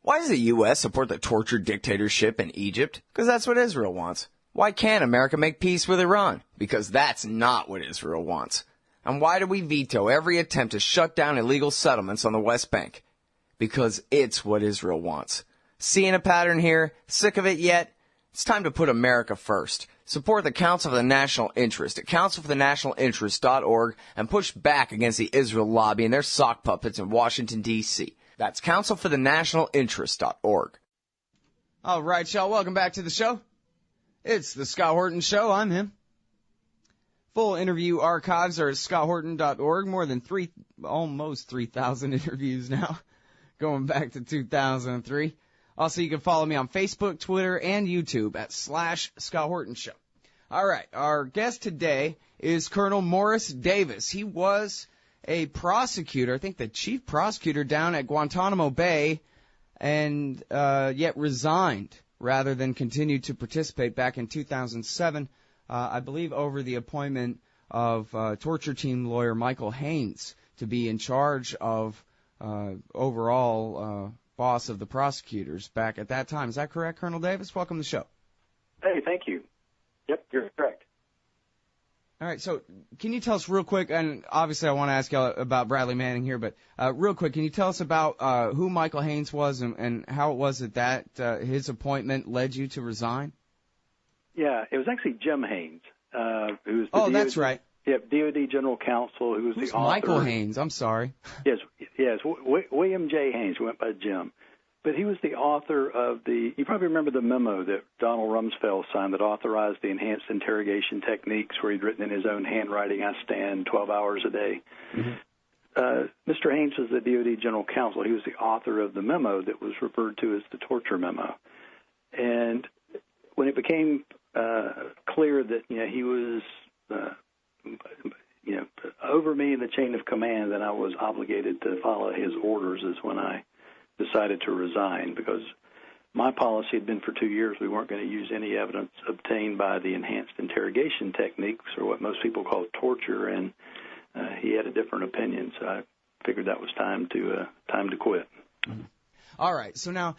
Why does the U.S. support the torture dictatorship in Egypt? Because that's what Israel wants. Why can't America make peace with Iran? Because that's not what Israel wants. And why do we veto every attempt to shut down illegal settlements on the West Bank? Because it's what Israel wants. Seeing a pattern here? Sick of it yet? It's time to put America first. Support the Council for the National Interest at councilforthenationalinterest.org and push back against the Israel lobby and their sock puppets in Washington, D.C. That's councilforthenationalinterest.org. All right, y'all. Welcome back to the show. It's the Scott Horton Show. I'm him. Full interview archives are at scotthorton.org. More than almost 3,000 interviews now, going back to 2003. Also, you can follow me on Facebook, Twitter, and YouTube at /Scott Horton Show. All right, our guest today is Colonel Morris Davis. He was a prosecutor, I think the chief prosecutor down at Guantanamo Bay, and yet resigned rather than continue to participate back in 2007, I believe over the appointment of torture team lawyer Michael Haynes to be in charge of overall boss of the prosecutors back at that time. Is that correct, Colonel Davis? Welcome to the show. Hey, thank you. Yep, you're correct. All right, so can you tell us real quick, and obviously I want to ask you about Bradley Manning here, but real quick, can you tell us about who Michael Haynes was and how it was that his appointment led you to resign? Yeah, it was actually Jim Haynes, who was the DOD, that's right. Yep, DOD General Counsel, who was the author. Michael Haynes? I'm sorry. Yes, William J. Haynes, who went by Jim. But he was the author of you probably remember the memo that Donald Rumsfeld signed that authorized the enhanced interrogation techniques, where he'd written in his own handwriting, I stand 12 hours a day. Mm-hmm. Mr. Haynes was the DOD General Counsel. He was the author of the memo that was referred to as the torture memo. And when it became clear that he was over me in the chain of command, that I was obligated to follow his orders, is when I decided to resign, because my policy had been for 2 years we weren't going to use any evidence obtained by the enhanced interrogation techniques, or what most people call torture, and he had a different opinion, so I figured that was time to quit. Mm-hmm. All right, so now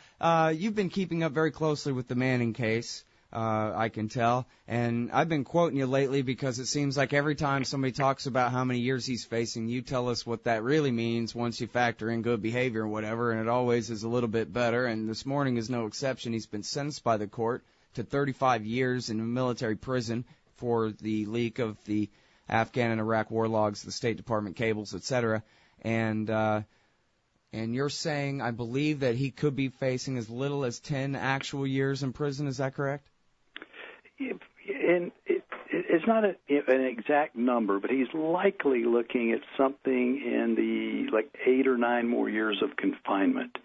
you've been keeping up very closely with the Manning case. I can tell. And I've been quoting you lately because it seems like every time somebody talks about how many years he's facing, you tell us what that really means once you factor in good behavior or whatever, and it always is a little bit better. And this morning is no exception. He's been sentenced by the court to 35 years in a military prison for the leak of the Afghan and Iraq war logs, the State Department cables, etc. And you're saying, I believe, that he could be facing as little as 10 actual years in prison. Is that correct? And it's not an exact number, but he's likely looking at something in the 8 or 9 more years of confinement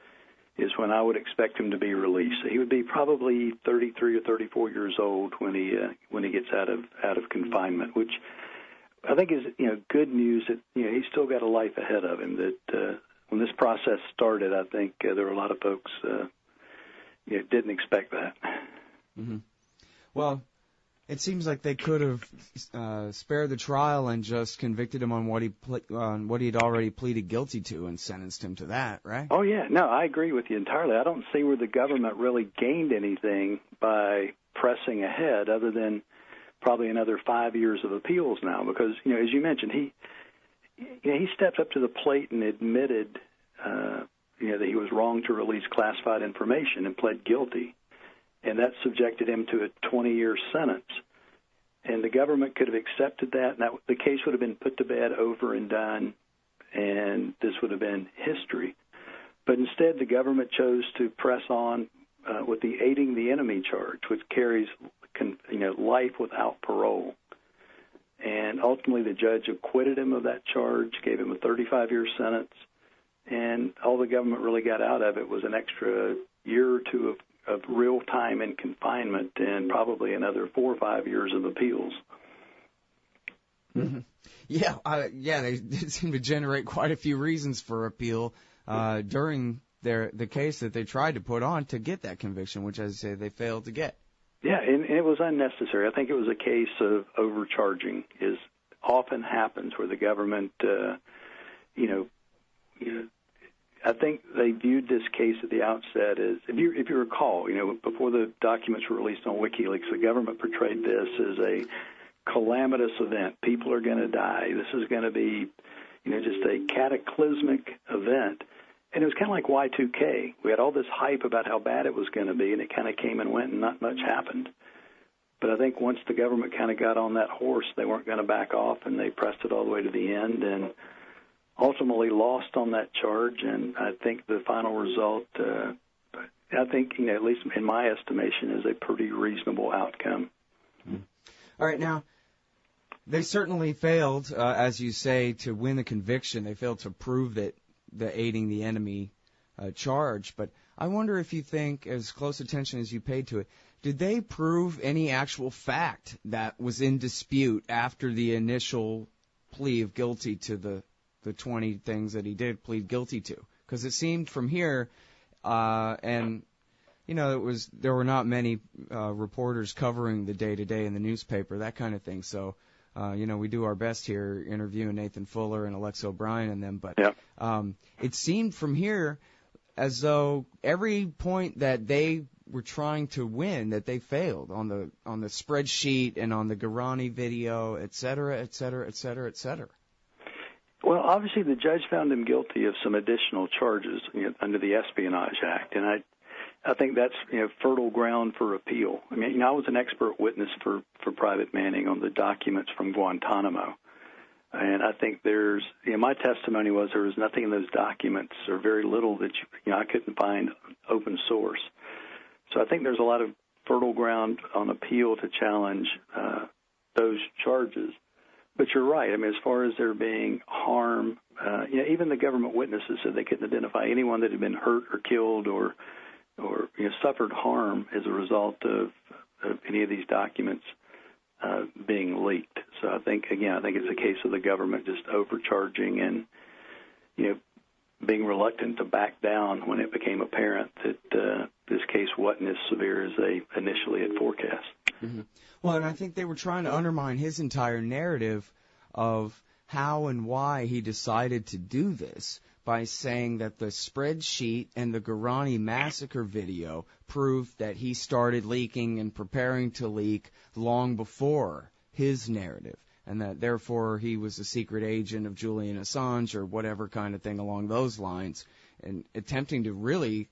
is when I would expect him to be released. So he would be probably 33 or 34 years old when he gets out of confinement, which I think is good news that he's still got a life ahead of him. That when this process started, I think there were a lot of folks didn't expect that. Mm-hmm. Well, it seems like they could have spared the trial and just convicted him on what he'd already pleaded guilty to and sentenced him to that, right? Oh, yeah. No, I agree with you entirely. I don't see where the government really gained anything by pressing ahead other than probably another 5 years of appeals now because, as you mentioned, he stepped up to the plate and admitted, that he was wrong to release classified information and pled guilty. And that subjected him to a 20-year sentence. And the government could have accepted that, and the case would have been put to bed, over and done, and this would have been history. But instead, the government chose to press on with the aiding the enemy charge, which carries life without parole. And ultimately, the judge acquitted him of that charge, gave him a 35-year sentence, and all the government really got out of it was an extra year or two of real time in confinement and probably another 4 or 5 years of appeals. Mm-hmm. Yeah, they seem to generate quite a few reasons for appeal during the case that they tried to put on to get that conviction, which, as I say, they failed to get. Yeah, and it was unnecessary. I think it was a case of overcharging, as often happens where the government, I think they viewed this case at the outset as, if you recall, before the documents were released on WikiLeaks, the government portrayed this as a calamitous event. People are going to die. This is going to be, just a cataclysmic event. And it was kind of like Y2K. We had all this hype about how bad it was going to be, and it kind of came and went, and not much happened. But I think once the government kind of got on that horse, they weren't going to back off, and they pressed it all the way to the end, and ultimately lost on that charge. And I think the final result, I think, at least in my estimation, is a pretty reasonable outcome. All right, now, they certainly failed, as you say, to win the conviction. They failed to prove that the aiding the enemy charge. But I wonder if you think, as close attention as you paid to it, did they prove any actual fact that was in dispute after the initial plea of guilty to the 20 things that he did plead guilty to? Because it seemed from here, and there were not many reporters covering the day-to-day in the newspaper, that kind of thing. So, we do our best here interviewing Nathan Fuller and Alex O'Brien and them. But it seemed from here as though every point that they were trying to win, that they failed on the spreadsheet and on the Guarani video, et cetera, et cetera, et cetera, et cetera. Well, obviously the judge found him guilty of some additional charges under the Espionage Act, and I think that's fertile ground for appeal. I mean, I was an expert witness for Private Manning on the documents from Guantanamo, and I think there's my testimony was there was nothing in those documents, or very little, that I couldn't find open source. So I think there's a lot of fertile ground on appeal to challenge those charges. But you're right. I mean, as far as there being harm, even the government witnesses said they couldn't identify anyone that had been hurt or killed or suffered harm as a result of any of these documents being leaked. So I think it's a case of the government just overcharging and being reluctant to back down when it became apparent that this case wasn't as severe as they initially had forecast. Mm-hmm. Well, and I think they were trying to undermine his entire narrative of how and why he decided to do this by saying that the spreadsheet and the Guarani massacre video proved that he started leaking and preparing to leak long before his narrative, and that therefore he was a secret agent of Julian Assange or whatever kind of thing along those lines, and attempting to really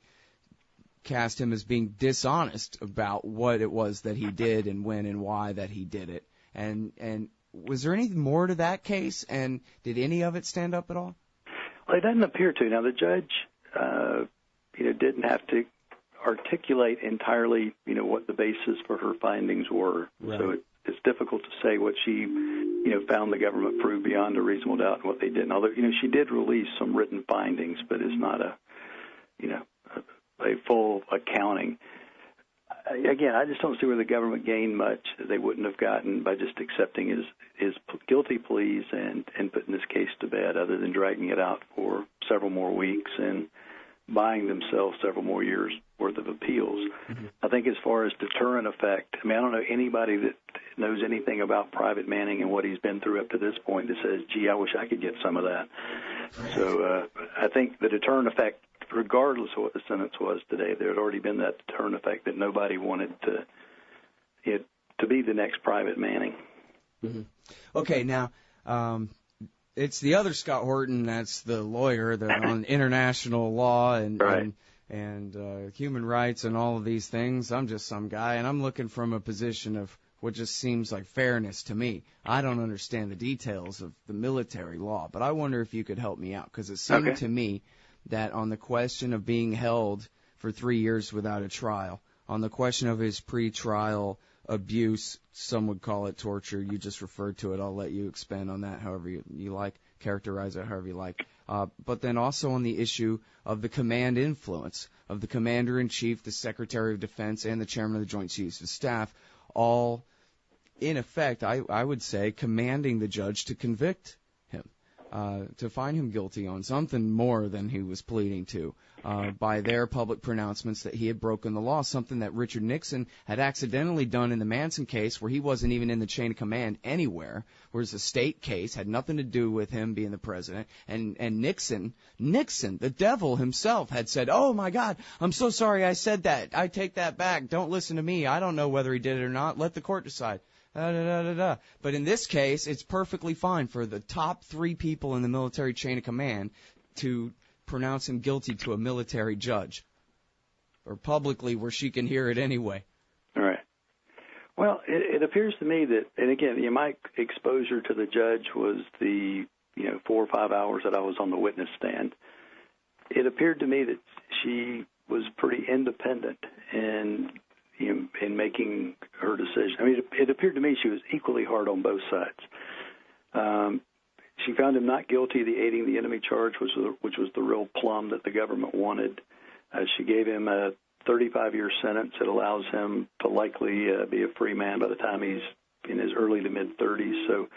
cast him as being dishonest about what it was that he did and when and why that he did it. And was there anything more to that case, and did any of it stand up at all? Well, it doesn't appear to. Now, the judge, didn't have to articulate entirely, what the basis for her findings were. Right. So it's difficult to say what she, found the government proved beyond a reasonable doubt and what they didn't. Although, she did release some written findings, but it's not a full accounting. Again, I just don't see where the government gained much they wouldn't have gotten by just accepting his guilty pleas and putting this case to bed, other than dragging it out for several more weeks and buying themselves several more years' worth of appeals. Mm-hmm. I think as far as deterrent effect, I don't know anybody that knows anything about Private Manning and what he's been through up to this point that says, gee, I wish I could get some of that. So I think the deterrent effect, regardless of what the sentence was today, there had already been that deterrent effect that nobody wanted to be the next Private Manning. Mm-hmm. Okay, now it's the other Scott Horton, that's the lawyer on international law and right. and human rights and all of these things. I'm just some guy, and I'm looking from a position of what just seems like fairness to me. I don't understand the details of the military law, but I wonder if you could help me out, because it seemed to me that on the question of being held for 3 years without a trial, on the question of his pretrial abuse, some would call it torture, you just referred to it, I'll let you expand on that however you like, characterize it however you like, but then also on the issue of the command influence of the Commander-in-Chief, the Secretary of Defense, and the Chairman of the Joint Chiefs of Staff, all, in effect, I would say, commanding the judge to convict him. to find him guilty on something more than he was pleading to by their public pronouncements that he had broken the law, something that Richard Nixon had accidentally done in the Manson case where he wasn't even in the chain of command anywhere, whereas the state case had nothing to do with him being the president. And Nixon, the devil himself, had said, "Oh, my God, I'm so sorry I said that. I take that back. Don't listen to me. I don't know whether he did it or not. Let the court decide." But in this case, it's perfectly fine for the top 3 people in the military chain of command to pronounce him guilty to a military judge, or publicly where she can hear it anyway. All right. Well, it appears to me that, and again, my exposure to the judge was the 4 or 5 hours that I was on the witness stand. It appeared to me that she was pretty independent in making her decision. I mean, it appeared to me she was equally hard on both sides. She found him not guilty of the aiding the enemy charge, which was the real plum that the government wanted. She gave him a 35-year sentence that allows him to likely be a free man by the time he's in his early to mid-30s. So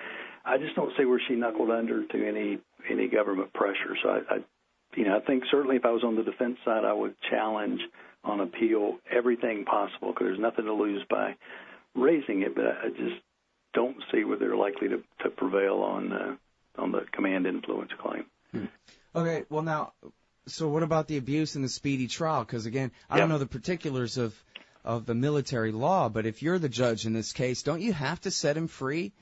I just don't see where she knuckled under to any government pressure. So I think certainly if I was on the defense side, I would challenge on appeal everything possible, because there's nothing to lose by raising it. But I just don't see where they're likely to prevail on the command influence claim. Okay, well now, so what about the abuse in the speedy trial? Because again, I don't know the particulars of the military law, but if you're the judge in this case, don't you have to set him free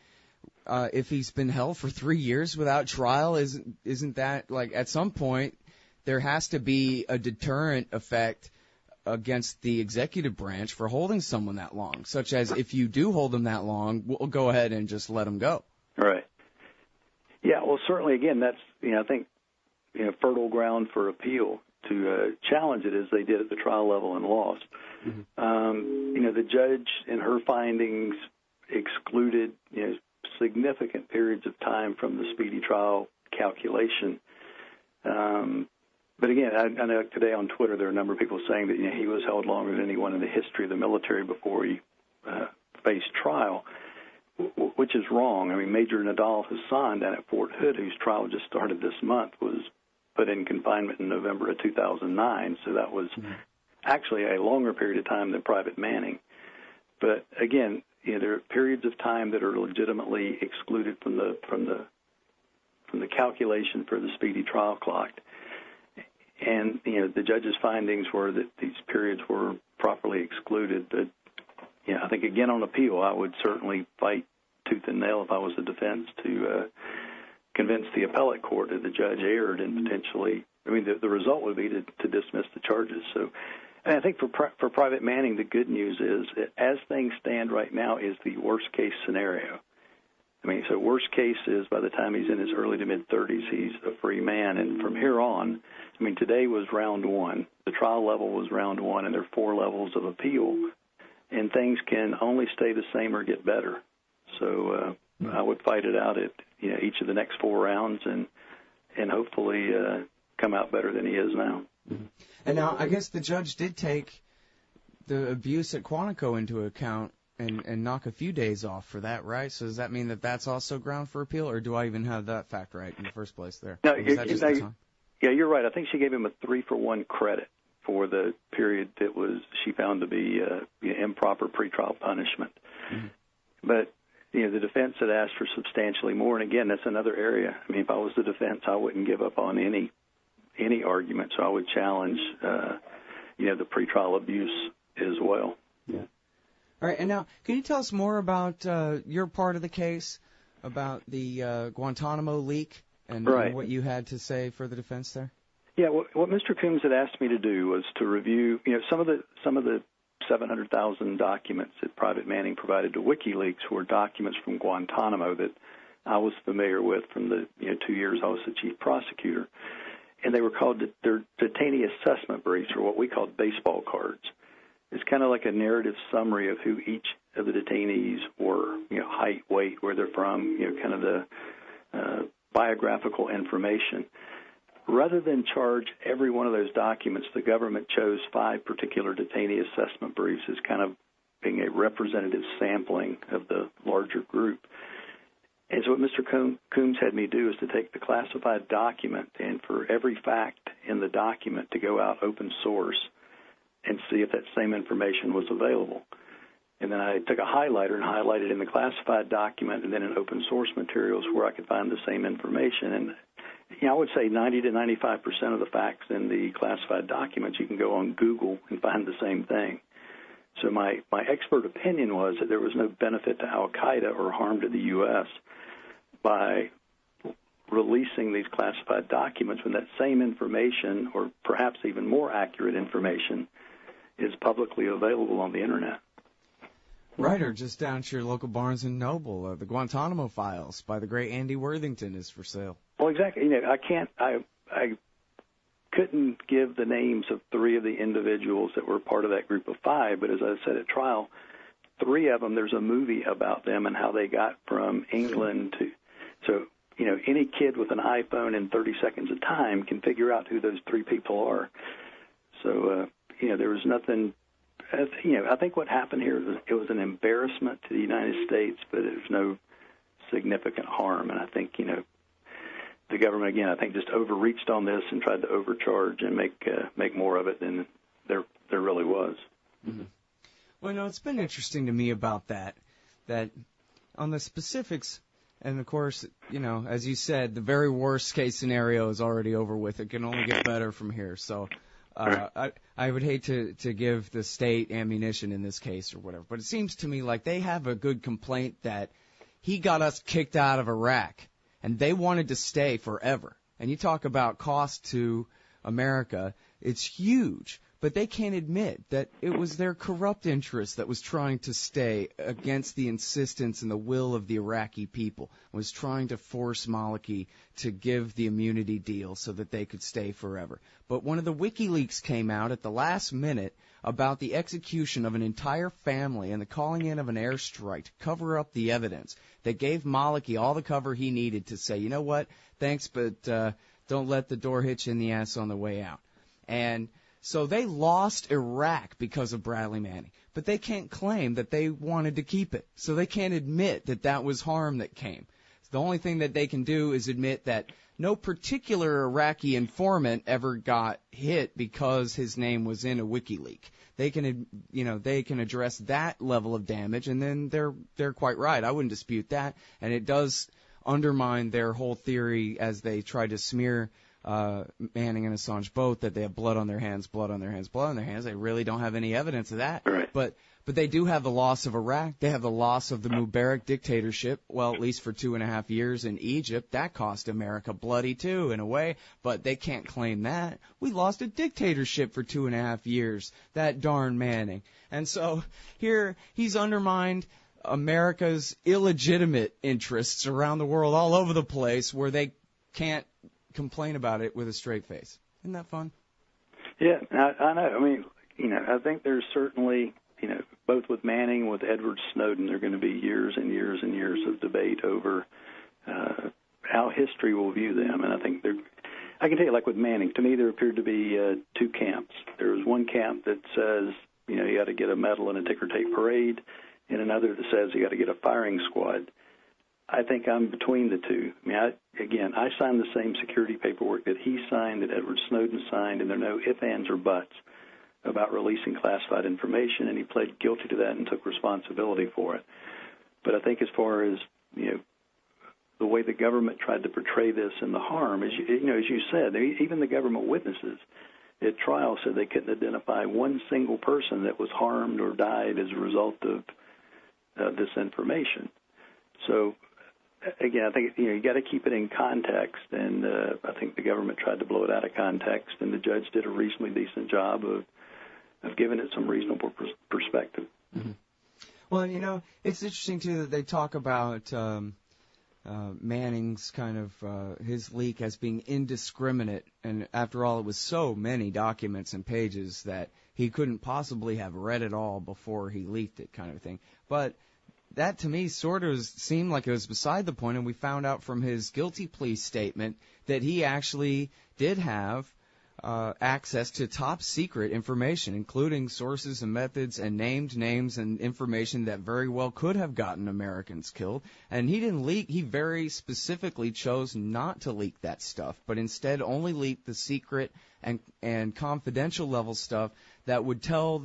if he's been held for 3 years without trial? Isn't that, like, at some point there has to be a deterrent effect against the executive branch for holding someone that long, such as if you do hold them that long, we'll go ahead and just let them go. Right. Yeah, well, certainly, again, that's, I think, fertile ground for appeal to challenge it as they did at the trial level and lost. Mm-hmm. The judge in her findings excluded, significant periods of time from the speedy trial calculation. But again, I know today on Twitter there are a number of people saying that he was held longer than anyone in the history of the military before he faced trial, which is wrong. I mean, Major Nadal Hassan down at Fort Hood, whose trial just started this month, was put in confinement in November of 2009, so that was actually a longer period of time than Private Manning. But again, there are periods of time that are legitimately excluded from the calculation for the speedy trial clock. And, the judge's findings were that these periods were properly excluded. But, I think, again, on appeal, I would certainly fight tooth and nail if I was the defense to convince the appellate court that the judge erred and potentially, the result would be to dismiss the charges. So, and I think for Private Manning, the good news is that as things stand right now is the worst-case scenario. So worst case is by the time he's in his early to mid-30s, he's a free man. And from here on, today was round 1. The trial level was round 1, and there are 4 levels of appeal. And things can only stay the same or get better. So I would fight it out at each of the next 4 rounds and hopefully come out better than he is now. Mm-hmm. And now I guess the judge did take the abuse at Quantico into account and knock a few days off for that, right? So does that mean that that's also ground for appeal, or do I even have that fact right in the first place there? No, you're right. I think she gave him a 3-for-1 credit for the period that she found to be improper pretrial punishment. Mm-hmm. But the defense had asked for substantially more, and again, that's another area. If I was the defense, I wouldn't give up on any argument, so I would challenge the pretrial abuse as well. Yeah. All right, and now, can you tell us more about your part of the case, about the Guantanamo leak, and what you had to say for the defense there? Yeah, what Mr. Coombs had asked me to do was to review, some of the 700,000 documents that Private Manning provided to WikiLeaks were documents from Guantanamo that I was familiar with from the 2 years I was the chief prosecutor, and they were called their detainee assessment briefs, or what we called baseball cards. It's kind of like a narrative summary of who each of the detainees were, height, weight, where they're from, kind of the biographical information. Rather than charge every one of those documents, the government chose 5 particular detainee assessment briefs as kind of being a representative sampling of the larger group. And so what Mr. Coombs had me do is to take the classified document and for every fact in the document to go out open source and see if that same information was available. And then I took a highlighter and highlighted in the classified document and then in open source materials where I could find the same information. And I would say 90 to 95% of the facts in the classified documents, you can go on Google and find the same thing. So my expert opinion was that there was no benefit to al-Qaeda or harm to the U.S. by releasing these classified documents when that same information, or perhaps even more accurate information, is publicly available on the Internet. Right, or just down to your local Barnes & Noble. The Guantanamo Files by the great Andy Worthington is for sale. Well, exactly. I couldn't give the names of 3 of the individuals that were part of that group of 5, but as I said at trial, 3 of them, there's a movie about them and how they got from England to... So, any kid with an iPhone in 30 seconds of time can figure out who those 3 people are. So, there was nothing... I think what happened here was it was an embarrassment to the United States, but there's no significant harm. And I think, the government, again, I think just overreached on this and tried to overcharge and make more of it than there really was. Mm-hmm. Well, it's been interesting to me about that on the specifics, and of course, as you said, the very worst case scenario is already over with. It can only get better from here. So I would hate to give the state ammunition in this case or whatever, but it seems to me like they have a good complaint that he got us kicked out of Iraq, and they wanted to stay forever. And you talk about cost to America, it's huge, but they can't admit that it was their corrupt interest that was trying to stay against the insistence and the will of the Iraqi people, was trying to force Maliki to give the immunity deal so that they could stay forever. But one of the WikiLeaks came out at the last minute about the execution of an entire family and the calling in of an airstrike to cover up the evidence that gave Maliki all the cover he needed to say, you know what, thanks, but don't let the door hit you in the ass on the way out. And so they lost Iraq because of Bradley Manning, but they can't claim that they wanted to keep it. So they can't admit that that was harm that came. The only thing that they can do is admit that no particular Iraqi informant ever got hit because his name was in a WikiLeak. They can, they can address that level of damage, and then they're quite right. I wouldn't dispute that, and it does undermine their whole theory as they try to smear Manning and Assange both that they have blood on their hands, blood on their hands, blood on their hands. They really don't have any evidence of that. Right. But they do have the loss of Iraq. They have the loss of the Mubarak dictatorship, well, at least for 2.5 years in Egypt. That cost America bloody, too, in a way. But they can't claim that. We lost a dictatorship for 2.5 years, that darn Manning. And so here he's undermined America's illegitimate interests around the world, all over the place, where they can't complain about it with a straight face. Isn't that fun? Yeah, I know. I mean, I think there's certainly... both with Manning, with Edward Snowden, there are going to be years and years and years of debate over how history will view them. And I think I can tell you, like with Manning, to me there appeared to be 2 camps. There was one camp that says, you got to get a medal in a ticker tape parade, and another that says you got to get a firing squad. I think I'm between the two. I mean, I signed the same security paperwork that he signed, that Edward Snowden signed, and there are no ifs, ands, or buts about releasing classified information, and he pled guilty to that and took responsibility for it. But I think as far as, the way the government tried to portray this and the harm, as you said, even the government witnesses at trial said they couldn't identify one single person that was harmed or died as a result of this information. So, again, I think you got to keep it in context, and I think the government tried to blow it out of context, and the judge did a reasonably decent job of giving it some reasonable perspective. Mm-hmm. Well, it's interesting, too, that they talk about Manning's kind of his leak as being indiscriminate, and after all, it was so many documents and pages that he couldn't possibly have read it all before he leaked it, kind of thing. But that, to me, sort of seemed like it was beside the point, and we found out from his guilty plea statement that he actually did have access to top secret information, including sources and methods and named names and information that very well could have gotten Americans killed. And he didn't leak. He very specifically chose not to leak that stuff, but instead only leaked the secret and confidential level stuff that would tell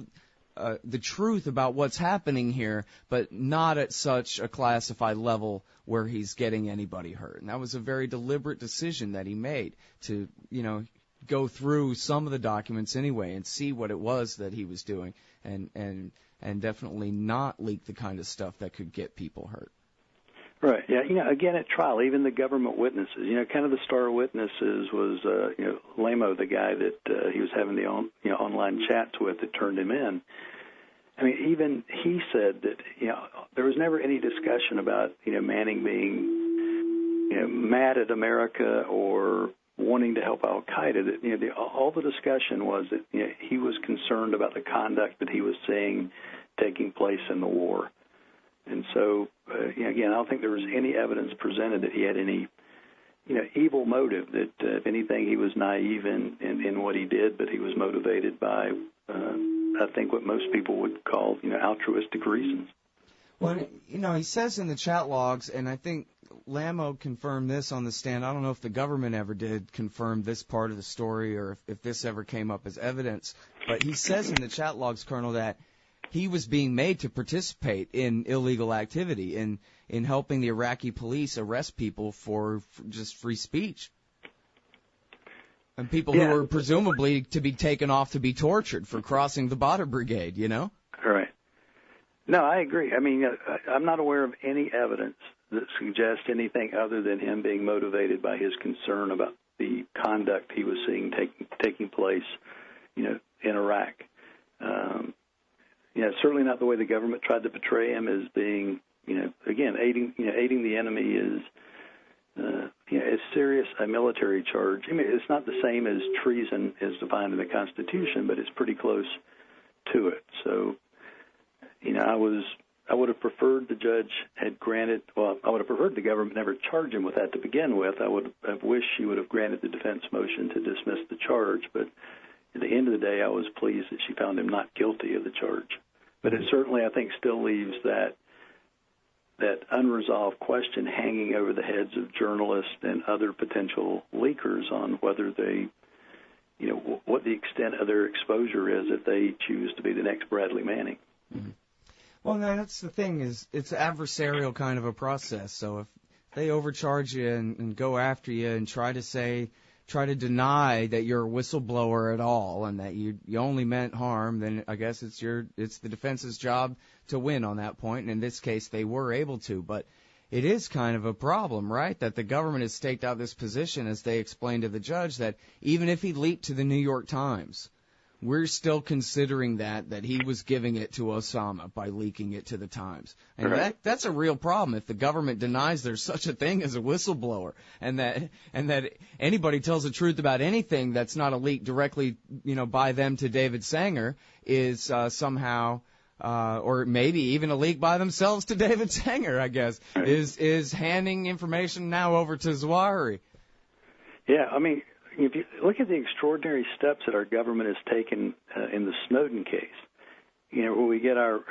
the truth about what's happening here, but not at such a classified level where he's getting anybody hurt. And that was a very deliberate decision that he made to, go through some of the documents anyway and see what it was that he was doing, and definitely not leak the kind of stuff that could get people hurt. Right. Yeah. Again, at trial, even the government witnesses, kind of the star witnesses was, Lamo, the guy that he was having the online chats with that turned him in. I mean, even he said that, there was never any discussion about, Manning being, mad at America or wanting to help Al-Qaeda. That, all the discussion was that, he was concerned about the conduct that he was seeing taking place in the war. And so, again, I don't think there was any evidence presented that he had any, evil motive, that, if anything, he was naive in what he did, but he was motivated by, I think, what most people would call, altruistic reasons. Well, he says in the chat logs, and I think Lamo confirmed this on the stand. I don't know if the government ever did confirm this part of the story or if this ever came up as evidence, but he says in the chat logs, Colonel, that he was being made to participate in illegal activity, in helping the Iraqi police arrest people for just free speech. And people who were presumably to be taken off to be tortured for crossing the Badr Brigade, Right. No, I agree. I mean, I'm not aware of any evidence that suggests anything other than him being motivated by his concern about the conduct he was seeing taking place, in Iraq. Certainly not the way the government tried to portray him as being, again, aiding the enemy is, as serious a military charge. I mean, it's not the same as treason as defined in the Constitution, but it's pretty close to it. So, I would have preferred the judge had granted, I would have preferred the government never charge him with that to begin with. I would have wished she would have granted the defense motion to dismiss the charge, but at the end of the day, I was pleased that she found him not guilty of the charge. But it certainly, I think, still leaves that unresolved question hanging over the heads of journalists and other potential leakers on whether they, what the extent of their exposure is if they choose to be the next Bradley Manning. Mm-hmm. Well, no, that's the thing, is it's adversarial kind of a process. So if they overcharge you and go after you and try to deny that you're a whistleblower at all and that you only meant harm, then I guess it's the defense's job to win on that point. And in this case, they were able to. But it is kind of a problem, right, that the government has staked out this position, as they explained to the judge, that even if he leaked to the New York Times, we're still considering that he was giving it to Osama by leaking it to the Times. And right. that's a real problem if the government denies there's such a thing as a whistleblower, and that anybody tells the truth about anything that's not a leak directly, by them to David Sanger is somehow or maybe even a leak by themselves to David Sanger, I guess, right. is handing information now over to Zawahiri. Yeah, I mean, if you look at the extraordinary steps that our government has taken in the Snowden case, where we get our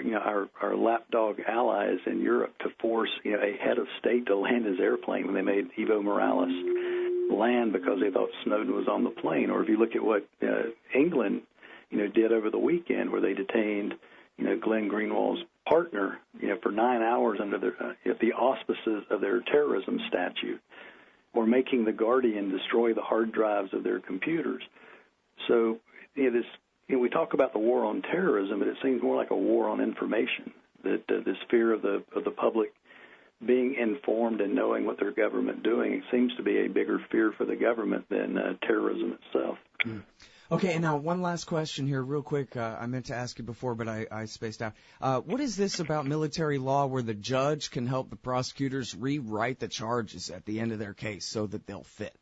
lapdog allies in Europe to force, a head of state to land his airplane when they made Evo Morales land because they thought Snowden was on the plane. Or if you look at what England, did over the weekend, where they detained, Glenn Greenwald's partner, for 9 hours under the auspices of their terrorism statute, or making the Guardian destroy the hard drives of their computers. So, we talk about the war on terrorism, but it seems more like a war on information. That this fear of the public being informed and knowing what their government doing, it seems to be a bigger fear for the government than terrorism itself. Mm. Okay, and now one last question here, real quick. I meant to ask you before, but I spaced out. What is this about military law where the judge can help the prosecutors rewrite the charges at the end of their case so that they'll fit?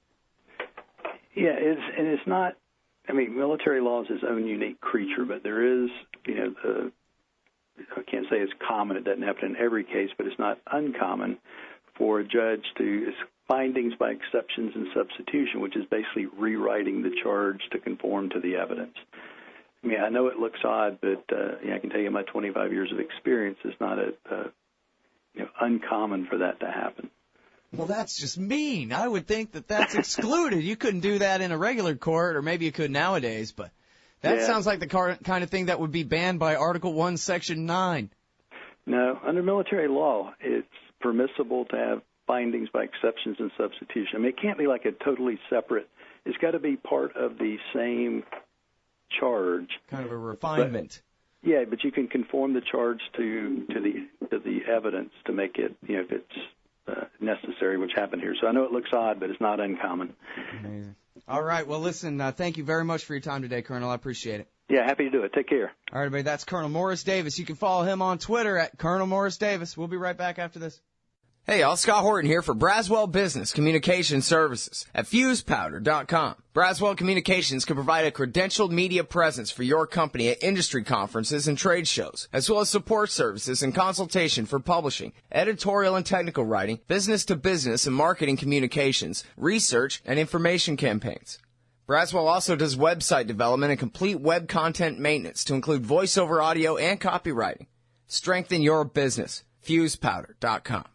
Yeah, it's not. I mean, military law is its own unique creature, but there is, I can't say it's common. It doesn't happen in every case, but it's not uncommon for a judge to. It's findings by exceptions and substitution, which is basically rewriting the charge to conform to the evidence. I mean, I know it looks odd, but I can tell you my 25 years of experience is not uncommon for that to happen. Well, that's just mean. I would think that that's excluded. You couldn't do that in a regular court, or maybe you could nowadays, but that sounds like the kind of thing that would be banned by Article 1, Section 9. No, under military law, it's permissible to have findings by exceptions and substitution. I mean, it can't be like a totally separate. It's got to be part of the same charge. Kind of a refinement. But you can conform the charge to the evidence to make it, if it's necessary, which happened here. So I know it looks odd, but it's not uncommon. Amazing. All right. Well, listen, thank you very much for your time today, Colonel. I appreciate it. Yeah, happy to do it. Take care. All right, everybody. That's Colonel Morris Davis. You can follow him on Twitter at Colonel Morris Davis. We'll be right back after this. Hey, y'all, Scott Horton here for Braswell Business Communication Services at FusePowder.com. Braswell Communications can provide a credentialed media presence for your company at industry conferences and trade shows, as well as support services and consultation for publishing, editorial and technical writing, business-to-business and marketing communications, research, and information campaigns. Braswell also does website development and complete web content maintenance to include voiceover audio and copywriting. Strengthen your business. FusePowder.com.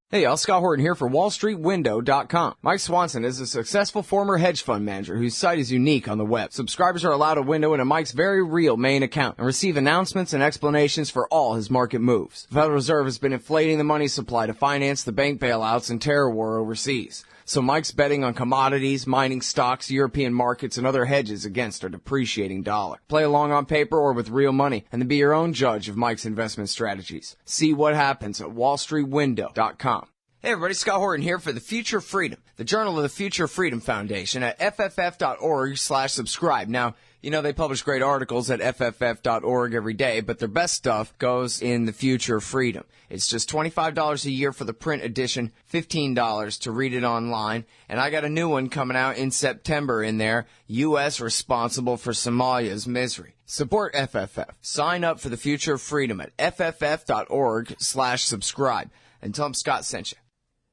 Hey y'all, Scott Horton here for WallStreetWindow.com. Mike Swanson is a successful former hedge fund manager whose site is unique on the web. Subscribers are allowed a window into Mike's very real main account and receive announcements and explanations for all his market moves. The Federal Reserve has been inflating the money supply to finance the bank bailouts and terror war overseas. So Mike's betting on commodities, mining stocks, European markets, and other hedges against our depreciating dollar. Play along on paper or with real money, and then be your own judge of Mike's investment strategies. See what happens at WallStreetWindow.com. Hey everybody, Scott Horton here for The Future Freedom, the Journal of the Future Freedom Foundation at fff.org/subscribe. Now, you know they publish great articles at fff.org every day, but their best stuff goes in The Future Freedom. It's just $25 a year for the print edition, $15 to read it online, and I got a new one coming out in September in there, U.S. Responsible for Somalia's Misery. Support FFF. Sign up for The Future Freedom at fff.org/subscribe and tell them Scott sent you.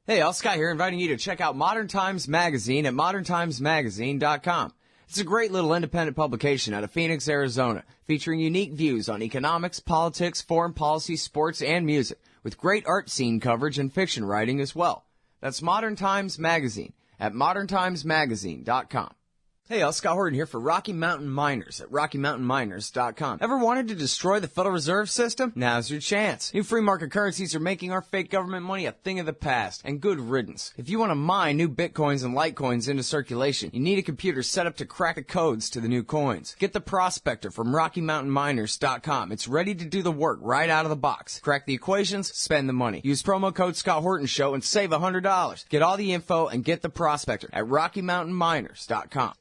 Hey, all, Scott here, inviting you to check out Modern Times Magazine at moderntimesmagazine.com. It's a great little independent publication out of Phoenix, Arizona, featuring unique views on economics, politics, foreign policy, sports, and music, with great art scene coverage and fiction writing as well. That's Modern Times Magazine at moderntimesmagazine.com. Hey, y'all, Scott Horton here for Rocky Mountain Miners at RockyMountainMiners.com. Ever wanted to destroy the Federal Reserve System? Now's your chance. New free market currencies are making our fake government money a thing of the past, and good riddance. If you want to mine new bitcoins and litecoins into circulation, you need a computer set up to crack the codes to the new coins. Get the Prospector from RockyMountainMiners.com. It's ready to do the work right out of the box. Crack the equations, spend the money. Use promo code Scott Horton Show and save $100. Get all the info and get the Prospector at RockyMountainMiners.com.